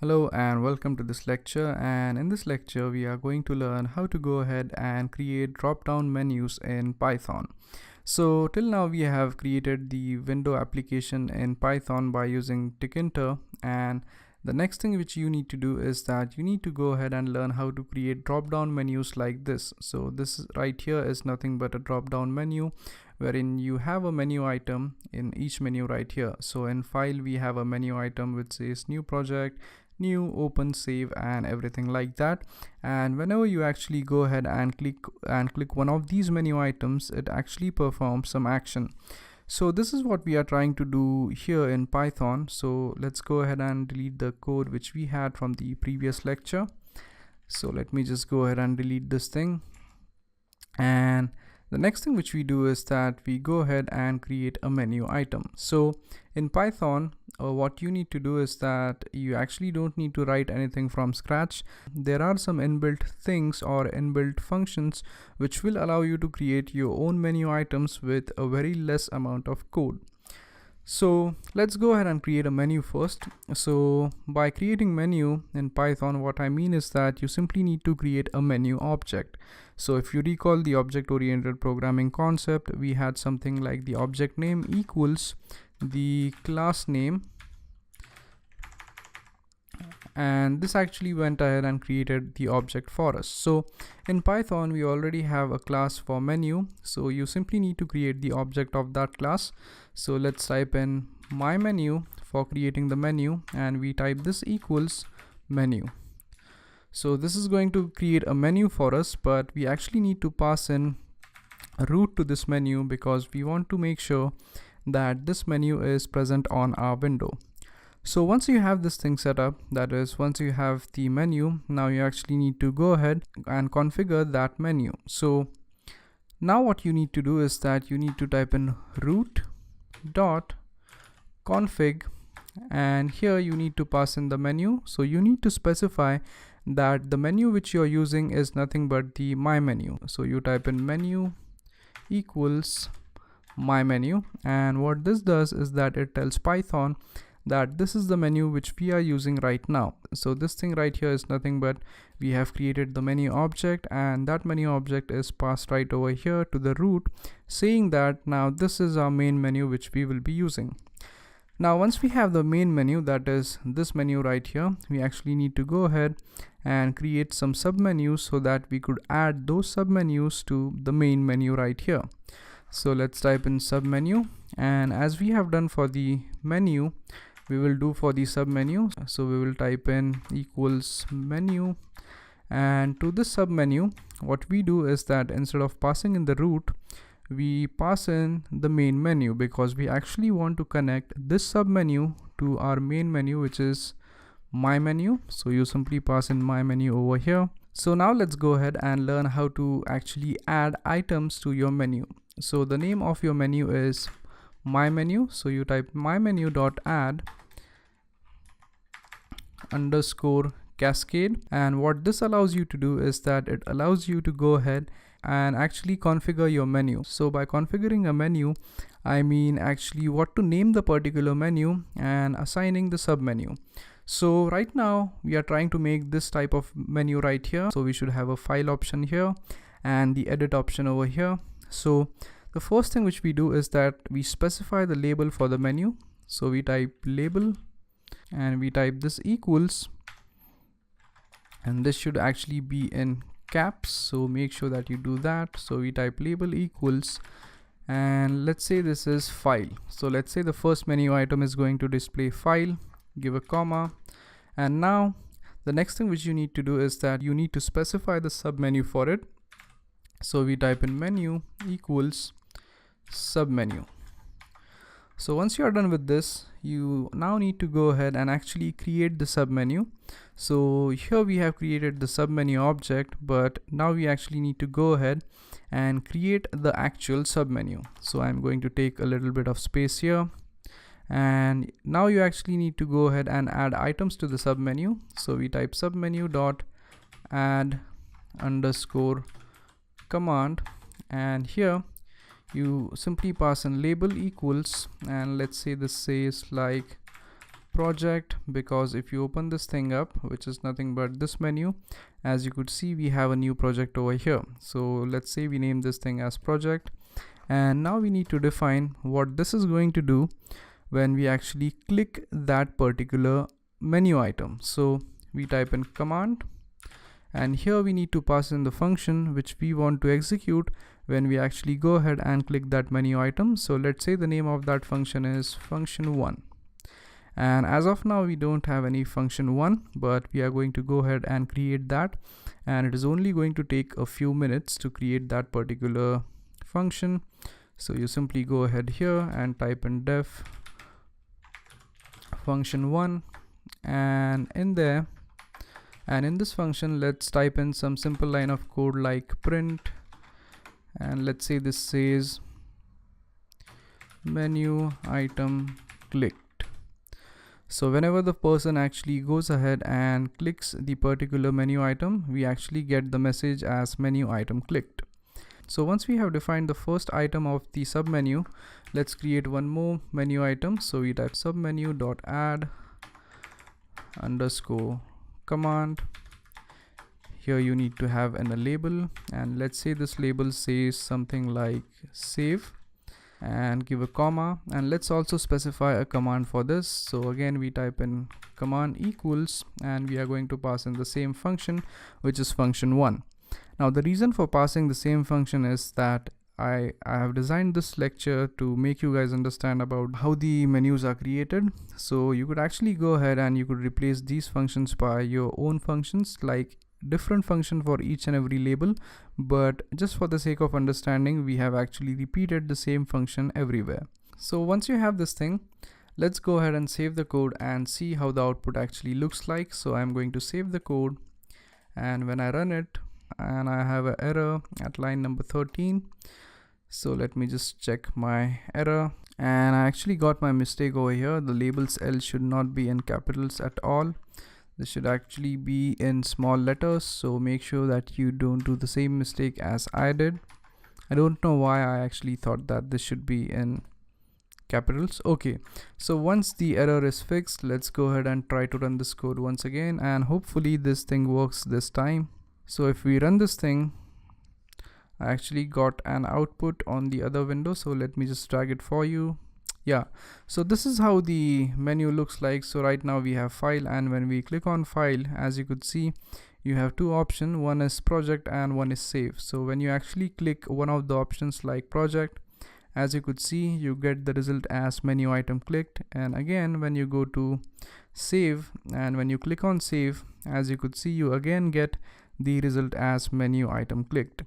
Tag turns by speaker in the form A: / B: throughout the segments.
A: Hello and welcome to this lecture, and in this lecture we are going to learn how to go ahead and create drop-down menus in Python. So till now we have created the window application in Python by using Tkinter, and the next thing which you need to do is that you need to go ahead and learn how to create drop-down menus like this. So this right here is nothing but a drop-down menu wherein you have a menu item in each menu right here. So in file we have a menu item which says new project, new, open, save, and everything like that. And whenever you actually go ahead and click one of these menu items, it actually performs some action. So this is what we are trying to do here in Python. So let's go ahead and delete the code which we had from the previous lecture. So let me just go ahead and delete this thing. And the next thing which we do is that we go ahead and create a menu item. So in Python, what you need to do is that you actually don't need to write anything from scratch. There are some inbuilt things or inbuilt functions which will allow you to create your own menu items with a very less amount of code. So let's go ahead and create a menu first. So by creating menu in Python, what I mean is that you simply need to create a menu object. So if you recall the object-oriented programming concept, we had something like the object name equals the class name, and this actually went ahead and created the object for us. So in Python we already have a class for menu, so you simply need to create the object of that class. So let's type in my menu for creating the menu, and we type this equals menu. So this is going to create a menu for us, but we actually need to pass in a root to this menu because we want to make sure that this menu is present on our window. So once you have this thing set up, that is, once you have the menu, now you actually need to go ahead and configure that menu. So now what you need to do is that you need to type in root dot config, and here you need to pass in the menu. So you need to specify that the menu which you're using is nothing but the my menu. So you type in menu equals my menu, and what this does is that it tells Python that this is the menu which we are using right now. So this thing right here is nothing but we have created the menu object, and that menu object is passed right over here to the root, saying that now this is our main menu which we will be using. Now once we have the main menu, that is this menu right here, we actually need to go ahead and create some submenus so that we could add those submenus to the main menu right here. So let's type in submenu, and as we have done for the menu, we will do for the submenu. So we will type in equals menu, and to this submenu what we do is that instead of passing in the root, we pass in the main menu because we actually want to connect this submenu to our main menu, which is my menu. So you simply pass in my menu over here. So now let's go ahead and learn how to actually add items to your menu. So the name of your menu is my menu, so you type my menu dot add underscore cascade, and what this allows you to do is that it allows you to go ahead and actually configure your menu. So by configuring a menu, I mean actually what to name the particular menu and assigning the submenu. So right now we are trying to make this type of menu right here. So we should have a file option here and the edit option over here. So the first thing which we do is that we specify the label for the menu. So we type label and we type this equals, and this should actually be in caps, so make sure that you do that. So we type label equals, and let's say this is file. So let's say the first menu item is going to display file, give a comma, and now the next thing which you need to do is that you need to specify the submenu for it. So we type in menu equals submenu. So once you are done with this, you now need to go ahead and actually create the submenu. So here we have created the submenu object, but now we actually need to go ahead and create the actual submenu. So I'm going to take a little bit of space here, and now you actually need to go ahead and add items to the submenu. So we type submenu dot add underscore command, and here you simply pass in label equals, and let's say this says like project, because if you open this thing up, which is nothing but this menu, as you could see we have a new project over here. So let's say we name this thing as project, and now we need to define what this is going to do when we actually click that particular menu item. So we type in command, and here we need to pass in the function which we want to execute when we actually go ahead and click that menu item. So let's say the name of that function is function1, and as of now we don't have any function1, but we are going to go ahead and create that, and it is only going to take a few minutes to create that particular function. So you simply go ahead here and type in def function1, and in there, and in this function let's type in some simple line of code like print, and let's say this says menu item clicked. So whenever the person actually goes ahead and clicks the particular menu item, we actually get the message as menu item clicked. So once we have defined the first item of the submenu, let's create one more menu item. So we type submenu.add underscore command. Here you need to have a label, and let's say this label says something like save, and give a comma, and let's also specify a command for this. So again we type in command equals, and we are going to pass in the same function, which is function1. Now the reason for passing the same function is that I have designed this lecture to make you guys understand about how the menus are created. So you could actually go ahead and you could replace these functions by your own functions, like different function for each and every label, but just for the sake of understanding we have actually repeated the same function everywhere. So once you have this thing, let's go ahead and save the code and see how the output actually looks like. So I'm going to save the code, and when I run it, and I have an error at line number 13. So let me just check my error, and I actually got my mistake over here. The labels L should not be in capitals at all. This should actually be in small letters, so make sure that you don't do the same mistake as I did. I don't know why I actually thought that this should be in capitals. Okay, so once the error is fixed, let's go ahead and try to run this code once again, and hopefully this thing works this time. So if we run this thing, I actually got an output on the other window, so let me just drag it for you. Yeah, so this is how the menu looks like. So right now we have file, and when we click on file, as you could see, you have two options, one is project and one is save. So when you actually click one of the options like project, as you could see, you get the result as menu item clicked. And again when you go to save, and when you click on save, as you could see, you again get the result as menu item clicked.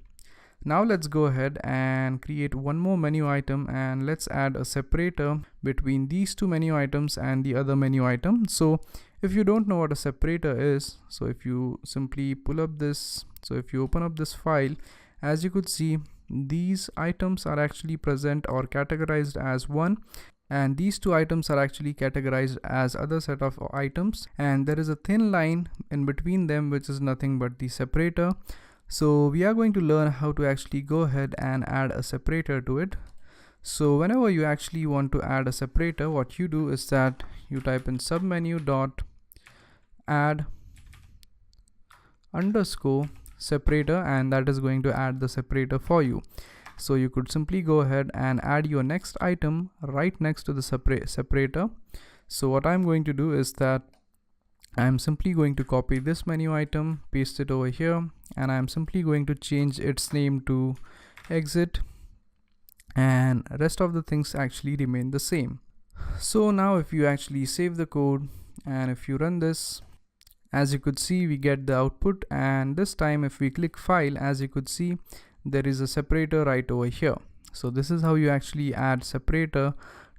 A: Now let's go ahead and create one more menu item, and let's add a separator between these two menu items and the other menu item. So if you don't know what a separator is, so if you simply pull up this, so if you open up this file, as you could see, these items are actually present or categorized as one, and these two items are actually categorized as other set of items, and there is a thin line in between them which is nothing but the separator. So we are going to learn how to actually go ahead and add a separator to it. So whenever you actually want to add a separator, what you do is that you type in submenu dot add underscore separator, and that is going to add the separator for you. So you could simply go ahead and add your next item right next to the separator. So what I'm going to do is that I'm simply going to copy this menu item, paste it over here, and I'm simply going to change its name to exit, and rest of the things actually remain the same. So now if you actually save the code and if you run this, as you could see, we get the output, and this time if we click file, as you could see, there is a separator right over here. So this is how you actually add separator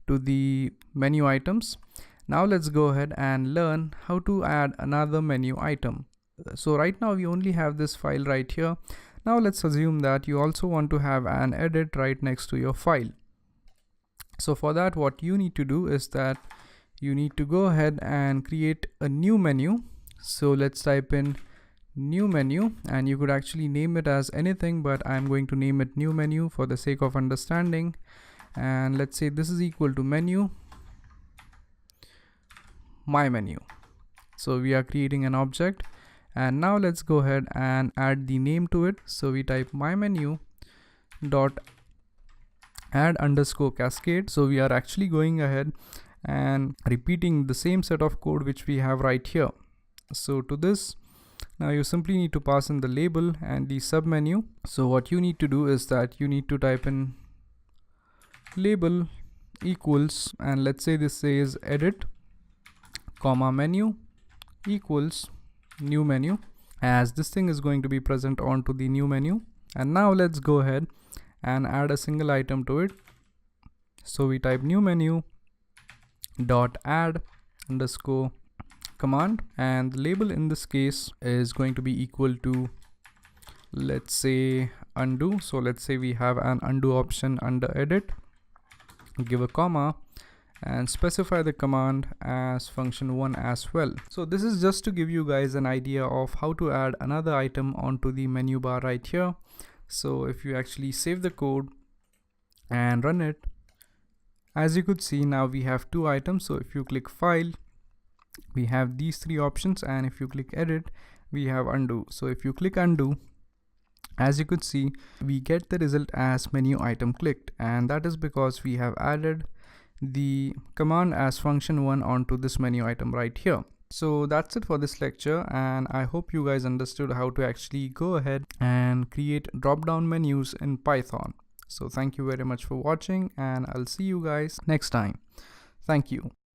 A: to the menu items. Now let's go ahead and learn how to add another menu item. So right now we only have this file right here. Now let's assume that you also want to have an edit right next to your file. So for that, what you need to do is that you need to go ahead and create a new menu. So let's type in new menu, and you could actually name it as anything, but I'm going to name it new menu for the sake of understanding. And let's say this is equal to menu. my menu. So we are creating an object, and now let's go ahead and add the name to it. So we type my menu dot add underscore cascade. So we are actually going ahead and repeating the same set of code which we have right here. So to this, now you simply need to pass in the label and the submenu. So what you need to do is that you need to type in label equals, and let's say this says edit comma menu equals new menu, as this thing is going to be present onto the new menu. And now let's go ahead and add a single item to it. So we type new menu dot add underscore command, and the label in this case is going to be equal to, let's say, undo. So let's say we have an undo option under edit, give a comma and specify the command as function1 as well. So this is just to give you guys an idea of how to add another item onto the menu bar right here. So if you actually save the code and run it, as you could see, now we have two items. So if you click file, we have these three options, and if you click edit, we have undo. So if you click undo, as you could see, we get the result as menu item clicked, and that is because we have added the command as function1 onto this menu item right here. So that's it for this lecture, and I hope you guys understood how to actually go ahead and create drop down menus in Python. So thank you very much for watching, and I'll see you guys next time. Thank you.